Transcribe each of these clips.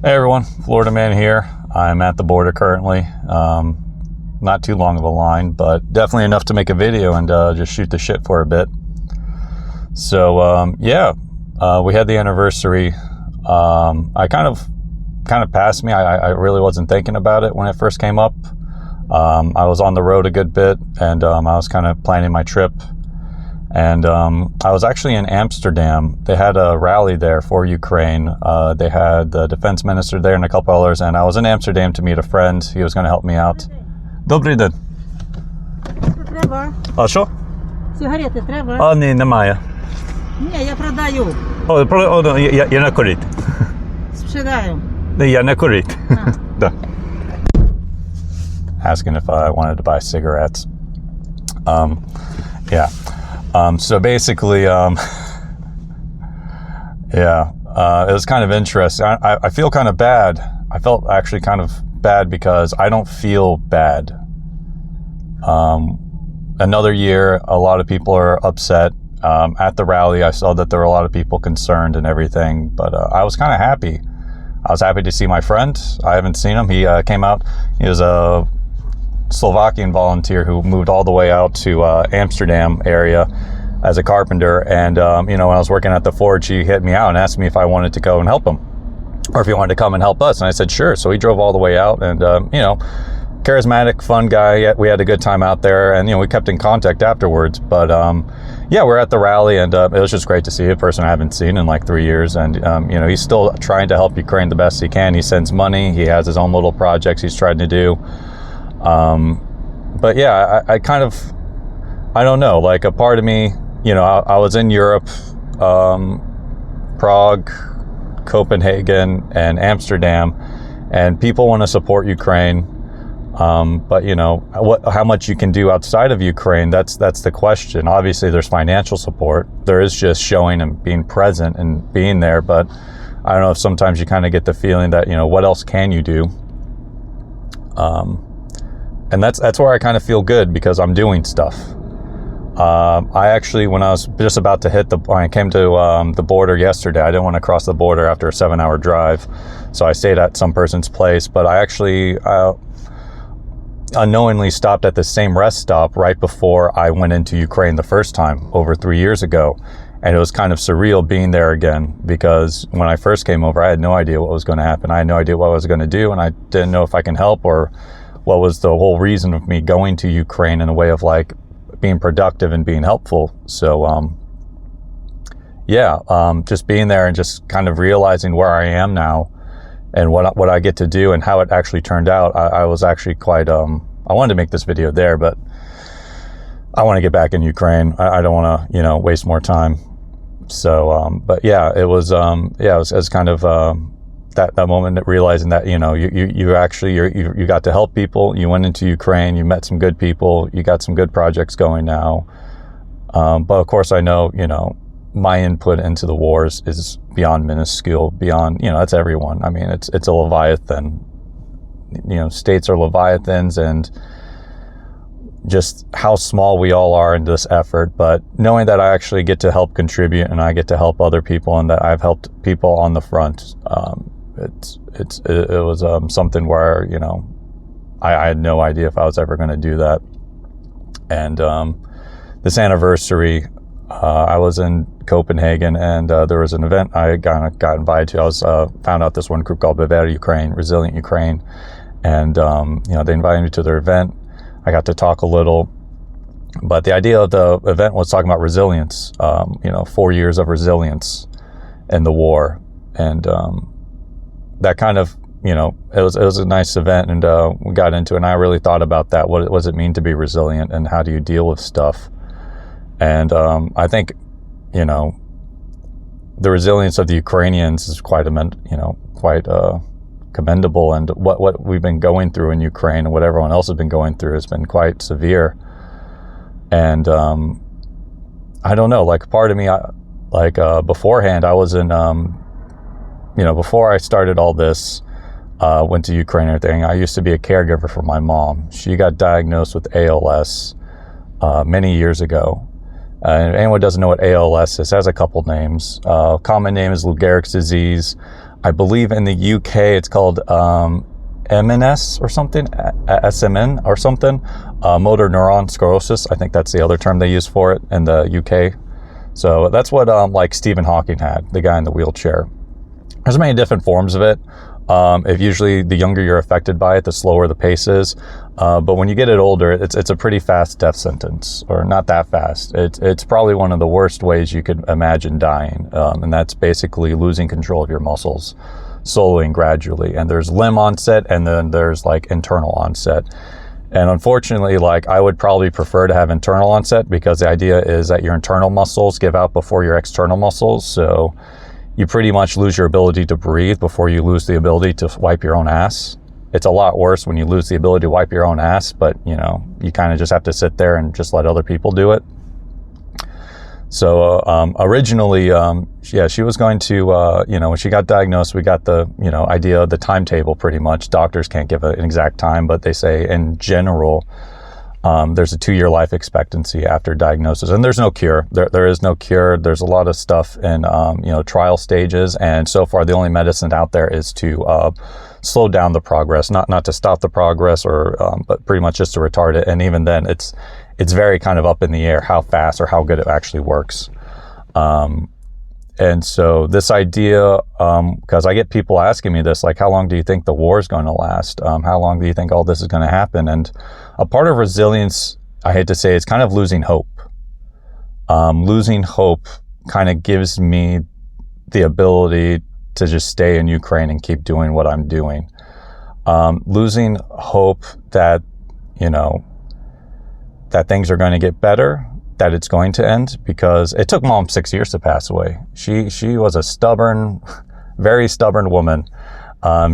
Hey everyone, Florida Man here. I'm at the border currently. Not too long of a line, but definitely enough to make a video and just shoot the shit for a bit. So we had the anniversary. I kind of passed me. I really wasn't thinking about it when it first came up. I was on the road a good bit, and I was kind of planning my trip. And I was actually in Amsterdam. They had a rally there for Ukraine. They had the defense minister there and a couple others. And I was in Amsterdam to meet a friend. He was going to help me out. Добрий день. Треба. А що? Сигарети треба? А, ні, немає. Ні, я продаю. Я не курить. Спшираю. Я не курить. Да. Asking if I wanted to buy cigarettes. Yeah. So basically, it was kind of interesting. I feel kind of bad. I felt actually kind of bad because I don't feel bad. Another year, a lot of people are upset. At the rally, I saw that there were a lot of people concerned and everything, but I was kind of happy. I was happy to see my friend. I haven't seen him. He came out. He was a Slovakian volunteer who moved all the way out to Amsterdam area as a carpenter, and when I was working at the forge, he hit me out and asked me if I wanted to go and help him, or if he wanted to come and help us, and I said sure. So he drove all the way out, and charismatic, fun guy. We had a good time out there, and we kept in contact afterwards. But we're at the rally, and it was just great to see a person I haven't seen in like 3 years, and he's still trying to help Ukraine the best he can. He sends money. He has his own little projects he's trying to do. But yeah, I kind of, I don't know, like a part of me, I was in Europe, Prague, Copenhagen, and Amsterdam, and people want to support Ukraine. But how much you can do outside of Ukraine, that's the question. Obviously there's financial support. There is just showing and being present and being there. But I don't know if sometimes you kind of get the feeling that, what else can you do? And that's where I kind of feel good because I'm doing stuff. I actually, when I was just about to when I came to the border yesterday, I didn't want to cross the border after a 7-hour drive. So I stayed at some person's place, but I actually unknowingly stopped at the same rest stop right before I went into Ukraine the first time over 3 years ago. And it was kind of surreal being there again, because when I first came over, I had no idea what was going to happen. I had no idea what I was going to do, and I didn't know if I can help or what was the whole reason of me going to Ukraine in a way of like being productive and being helpful. So, just being there and just kind of realizing where I am now and what I get to do and how it actually turned out. I was actually quite, I wanted to make this video there, but I want to get back in Ukraine. I don't want to, waste more time. So, it was kind of, that moment that realizing that, you got to help people. You went into Ukraine, you met some good people, you got some good projects going now. But of course I know, my input into the wars is beyond minuscule, beyond, that's everyone. I mean, it's a Leviathan, states are Leviathans, and just how small we all are in this effort. But knowing that I actually get to help contribute and I get to help other people and that I've helped people on the front, it was something where I had no idea if I was ever going to do that. And this anniversary, I was in Copenhagen, and there was an event I got invited to. I was found out this one group called Bevæget Ukraine, Resilient Ukraine, and they invited me to their event. I got to talk a little, but the idea of the event was talking about resilience. 4 years of resilience in the war, and that kind of, it was a nice event, and we got into it, and I really thought about that. What does it mean to be resilient, and how do you deal with stuff? And I think, the resilience of the Ukrainians is quite commendable, and what we've been going through in Ukraine and what everyone else has been going through has been quite severe. And I don't know, like part of me, beforehand, I was in, before I started all this, went to Ukraine and everything, I used to be a caregiver for my mom. She got diagnosed with ALS many years ago. And anyone who doesn't know what ALS is, it has a couple names. Common name is Lou Gehrig's disease. I believe in the UK it's called MNS or something, SMN or something, motor neuron sclerosis. I think that's the other term they use for it in the UK. So that's what like Stephen Hawking had, the guy in the wheelchair. There's many different forms of it. If usually the younger you're affected by it, the slower the pace is. But when you get it older, it's a pretty fast death sentence, or not that fast. It's probably one of the worst ways you could imagine dying. And that's basically losing control of your muscles slowly and gradually. And there's limb onset, and then there's like internal onset. And unfortunately, like I would probably prefer to have internal onset, because the idea is that your internal muscles give out before your external muscles. So you pretty much lose your ability to breathe before you lose the ability to wipe your own ass. It's a lot worse when you lose the ability to wipe your own ass, but you know, you kind of just have to sit there and just let other people do it. So originally, yeah, she was going to, you know, when she got diagnosed, we got the, you know, idea of the timetable pretty much. Doctors can't give an exact time, but they say in general, there's a 2-year life expectancy after diagnosis, and there's no cure. There is no cure. There's a lot of stuff in, you know, trial stages, and so far the only medicine out there is to slow down the progress, not to stop the progress, or but pretty much just to retard it. And even then, it's very kind of up in the air how fast or how good it actually works. And so this idea, because I get people asking me this, like, how long do you think the war is going to last? How long do you think all this is going to happen? And a part of resilience, I hate to say, it's kind of losing hope. Losing hope kind of gives me the ability to just stay in Ukraine and keep doing what I'm doing. Losing hope that, you know, that things are going to get better, that it's going to end, because it took Mom 6 years to pass away. She was a stubborn, very stubborn woman.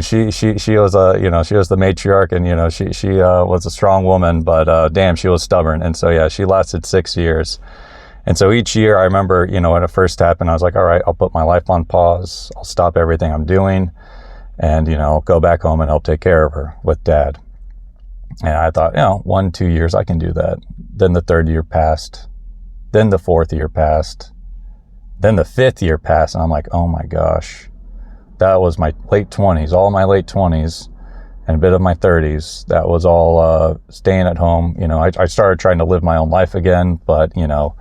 She was a, you know, she was the matriarch, and you know, she was a strong woman, but damn, she was stubborn. And so yeah, she lasted 6 years. And so each year, I remember, you know, when it first happened, I was like, all right, I'll put my life on pause. I'll stop everything I'm doing, and you know, go back home and help take care of her with Dad. And I thought, you know, 1-2 years, I can do that. Then the 3rd year passed. Then the 4th year passed. Then the 5th year passed. And I'm like, oh my gosh, that was my late 20s, all my late 20s and a bit of my 30s. That was all staying at home. You know, I started trying to live my own life again, but, you know,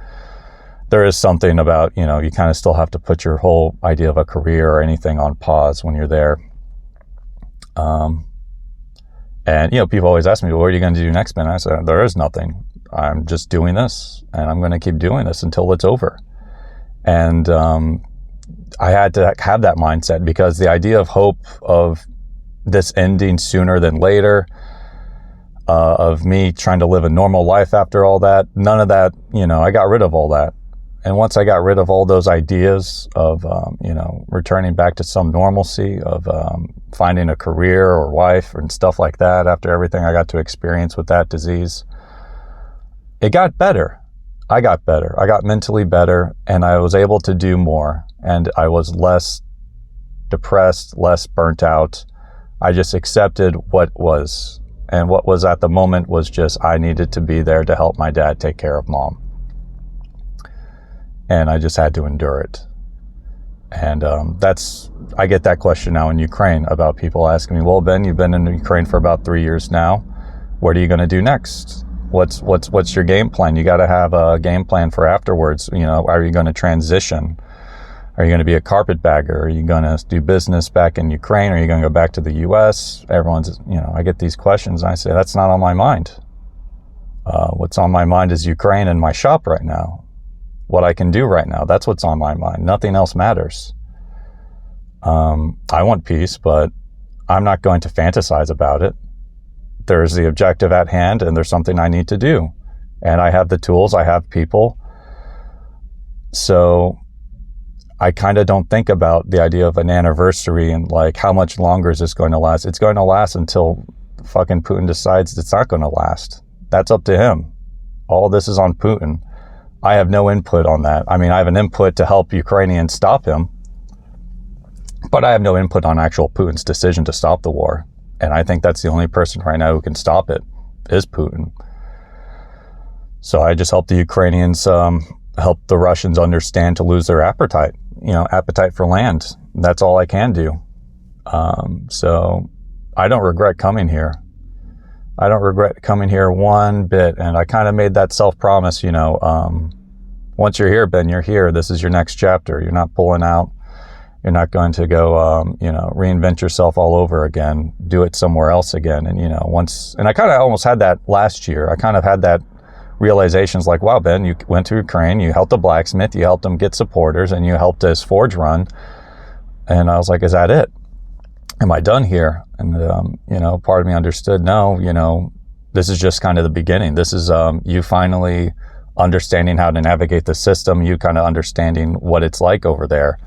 there is something about, you know, you kind of still have to put your whole idea of a career or anything on pause when you're there. And, you know, people always ask me, well, what are you going to do next, Ben? I said, there is nothing. I'm just doing this, and I'm going to keep doing this until it's over. And I had to have that mindset, because the idea of hope of this ending sooner than later, of me trying to live a normal life after all that, none of that, you know, I got rid of all that. And once I got rid of all those ideas of, you know, returning back to some normalcy, of finding a career or wife and stuff like that, after everything I got to experience with that disease, it got better. I got better. I got mentally better, and I was able to do more, and I was less depressed, less burnt out. I just accepted what was, and what was at the moment was just, I needed to be there to help my dad take care of Mom. And I just had to endure it. And I get that question now in Ukraine, about people asking me, well, Ben, you've been in Ukraine for about 3 years now. What are you going to do next? What's your game plan? You got to have a game plan for afterwards. You know, are you going to transition? Are you going to be a carpetbagger? Are you going to do business back in Ukraine? Are you going to go back to the US? Everyone's, you know, I get these questions, and I say, that's not on my mind. What's on my mind is Ukraine and my shop right now. What I can do right now, that's what's on my mind. Nothing else matters. I want peace, but I'm not going to fantasize about it. There's the objective at hand, and there's something I need to do. And I have the tools, I have people. So I kind of don't think about the idea of an anniversary and like, how much longer is this going to last? It's going to last until fucking Putin decides it's not going to last. That's up to him. All this is on Putin. I have no input on that. I mean, I have an input to help Ukrainians stop him, but I have no input on actual Putin's decision to stop the war. And I think that's the only person right now who can stop it, is Putin. So I just help the Ukrainians, help the Russians understand to lose their appetite for land. That's all I can do. So I don't regret coming here. I don't regret coming here one bit. And I kind of made that self-promise, once you're here, Ben, you're here. This is your next chapter. You're not pulling out. You're not going to go, reinvent yourself all over again, do it somewhere else again. And, and I kind of almost had that last year. I kind of had that realizations like, wow, Ben, you went to Ukraine, you helped a blacksmith, you helped him get supporters, and you helped his forge run. And I was like, is that it? Am I done here? And, part of me understood, no, this is just kind of the beginning. This is you finally understanding how to navigate the system, you kind of understanding what it's like over there.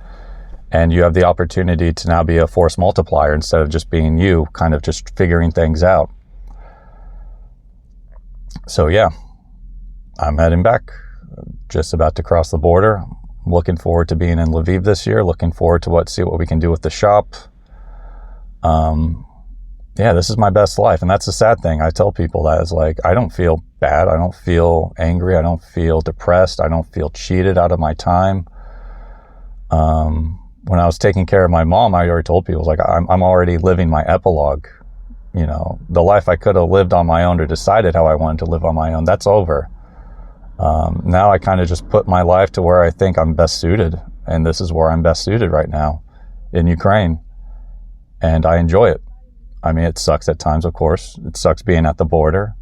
And you have the opportunity to now be a force multiplier instead of just being you, kind of just figuring things out. So yeah, I'm heading back, just about to cross the border. I'm looking forward to being in Lviv this year, looking forward to see what we can do with the shop. This is my best life. And that's the sad thing. I tell people that is like, I don't feel bad. I don't feel angry. I don't feel depressed. I don't feel cheated out of my time. When I was taking care of my mom, I already told people, like, I'm already living my epilogue. The life I could have lived on my own or decided how I wanted to live on my own, that's over. Now I kind of just put my life to where I think I'm best suited. And this is where I'm best suited right now in Ukraine. And I enjoy it. I mean, it sucks at times, of course. It sucks being at the border.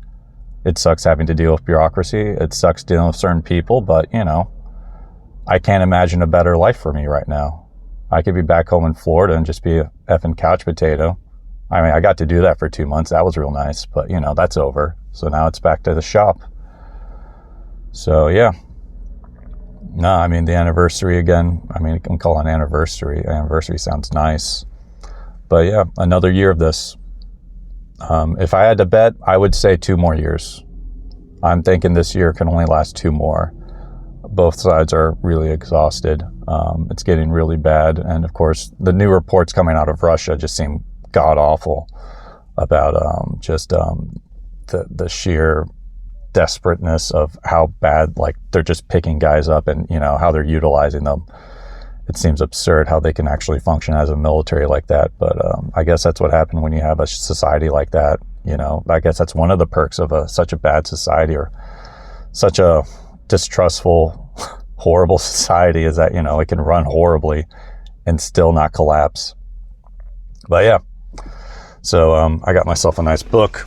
It sucks having to deal with bureaucracy. It sucks dealing with certain people, but I can't imagine a better life for me right now. I could be back home in Florida and just be a effing couch potato. I mean, I got to do that for 2 months. That was real nice, but that's over. So now it's back to the shop. So yeah. No, I mean, the anniversary again, I mean, you can call it an anniversary. Anniversary sounds nice. But yeah, another year of this. If I had to bet, I would say 2 more years. I'm thinking this year can only last 2 more. Both sides are really exhausted. It's getting really bad. And of course, the new reports coming out of Russia just seem god-awful about the sheer desperateness of how bad, like, they're just picking guys up and, how they're utilizing them. It seems absurd how they can actually function as a military like that. But I guess that's what happened when you have a society like that. I guess that's one of the perks of such a bad society, or such a distrustful, horrible society, is that, it can run horribly and still not collapse. But yeah, so I got myself a nice book.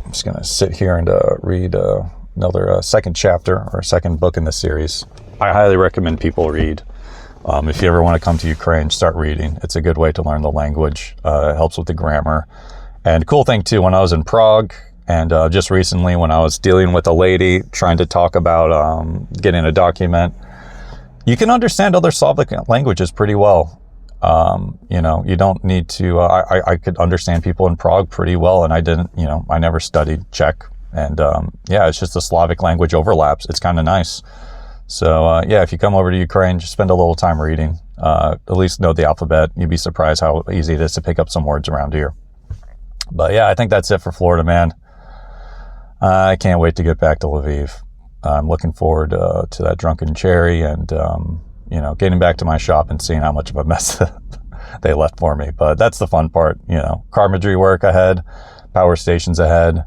I'm just going to sit here and read another second chapter, or second book in the series. I highly recommend people read. If you ever want to come to Ukraine, start reading. It's a good way to learn the language. It helps with the grammar. And cool thing too, when I was in Prague, and just recently when I was dealing with a lady trying to talk about getting a document, you can understand other Slavic languages pretty well. You don't need to, I could understand people in Prague pretty well, and I didn't, I never studied Czech. And it's just the Slavic language overlaps. It's kind of nice. So if you come over to Ukraine, just spend a little time reading. At least know the alphabet. You'd be surprised how easy it is to pick up some words around here. But yeah, I think that's it for Florida, man. I can't wait to get back to Lviv. I'm looking forward to that drunken cherry and, getting back to my shop and seeing how much of a mess they left for me. But that's the fun part, Carpentry work ahead, power stations ahead,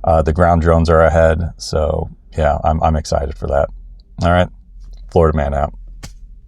the ground drones are ahead. So yeah, I'm excited for that. All right, Florida man out.